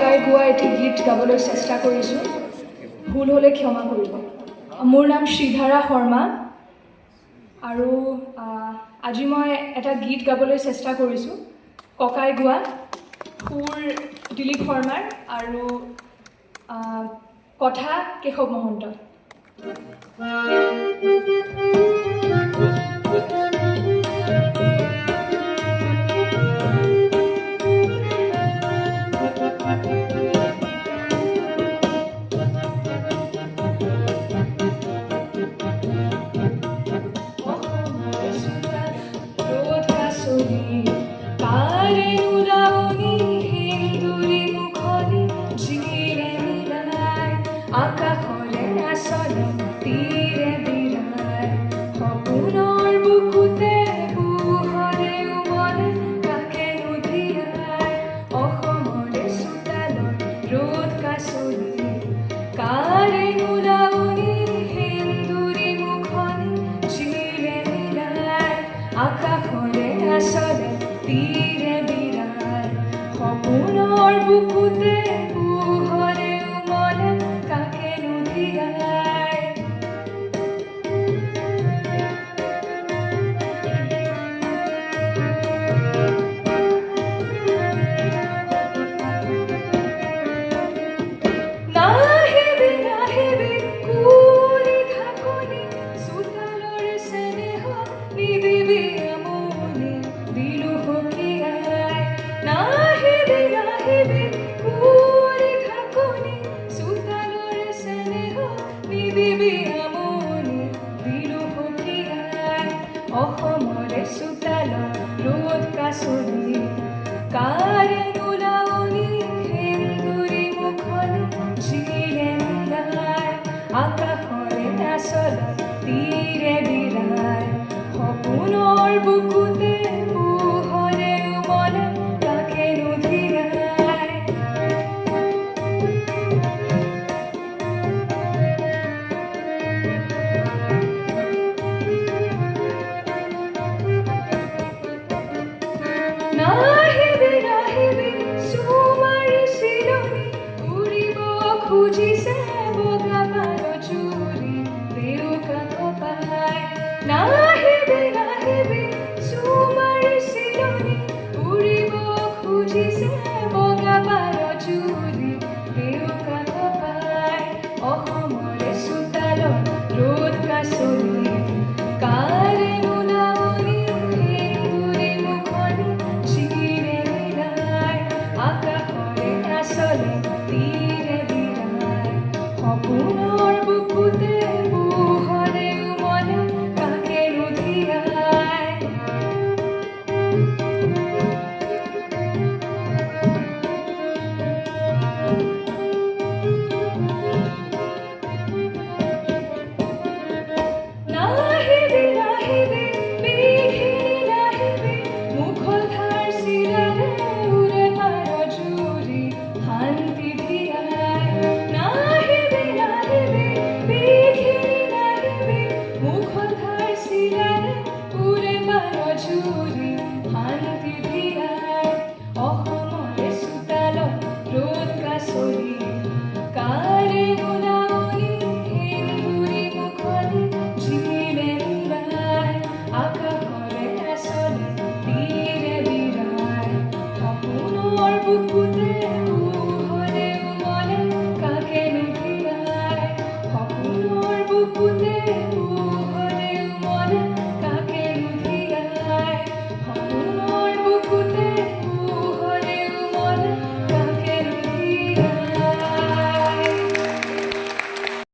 ককাই গোৱা এটি গীত গাবলৈ চেষ্টা কৰিছোঁ, ভুল হ'লে ক্ষমা কৰিব। মোৰ নাম শ্ৰীধাৰা শৰ্মা আৰু আজি মই এটা গীত গাবলৈ চেষ্টা কৰিছোঁ, ককাই গোৱা, সুৰ দিলীপ শৰ্মাৰ আৰু কথা কেশৱ মহন্ত। আকাশৰে আচলে তীৰে বিৰাই সপোনৰ বুকুতে পোহৰে উমলে কাকে নুধিয়াই অসমৰে চোতালত ৰ'দ কাচলি কাৰে নোলাউনি সেন্দুৰী মুখনি চিৰে মিলাই আকাশৰে আচলে তীৰে বিৰাই সপোনৰ বুকুতে পোহৰে উমলে কাকে নুধিয়াই নাহিবি নাহিবি কুঁৱৰী ঢাকনি চোতালৰে চেনেহ নিদিবি আমনি দিলো সকীয়াই নাহিবি নাহিবি কুঁৱৰী ঢাকনি চোতালৰে চেনেহ নিদিবি আমনি দিলো সকীয়াই অসমৰে চোতালত ৰ'দ কাচলি কাৰে নোলাউনি সেন্দুৰী মুখনি চিৰে মিলাই আকাশৰে আচলত তীৰে বিৰাই সপোনৰ বুকুতে পোহৰে উমলে কাকে নুধিয়াই নাহিবি নাহিবি চুমাৰি চিলনি উৰিব খুজিছে বগা পাৰ জুৰি দেউকা কপাই নাহিবি নাহিবি চুমাৰি চিলনি উৰিব খুজিছে বগা পাৰ জুৰি দেউকা কপাই অসমৰে চোতালত ৰ'দ কাচলি কাৰে নোলাউনি সেন্দুৰী মুখনি চিৰে মিলাই আকাশৰে আচলে তীৰে বিৰাই সপোনৰ বুকুতে পোহৰে উমলে কাকে নুধিয়াই নাহিবি নাহিবি বিঘিনি নাহিবি মুখৰ ধাৰ চিৰাৰে উৰে পাৰ জুৰি শান্তি ধিয়াই নাহিবি নাহিবি বিঘিনি নাহিবি মুখৰ ধাৰ চিৰাৰে উৰে পাৰ জুৰি শান্তি ধিয়াই অসমৰে চোতালত ৰ'দ কাচলি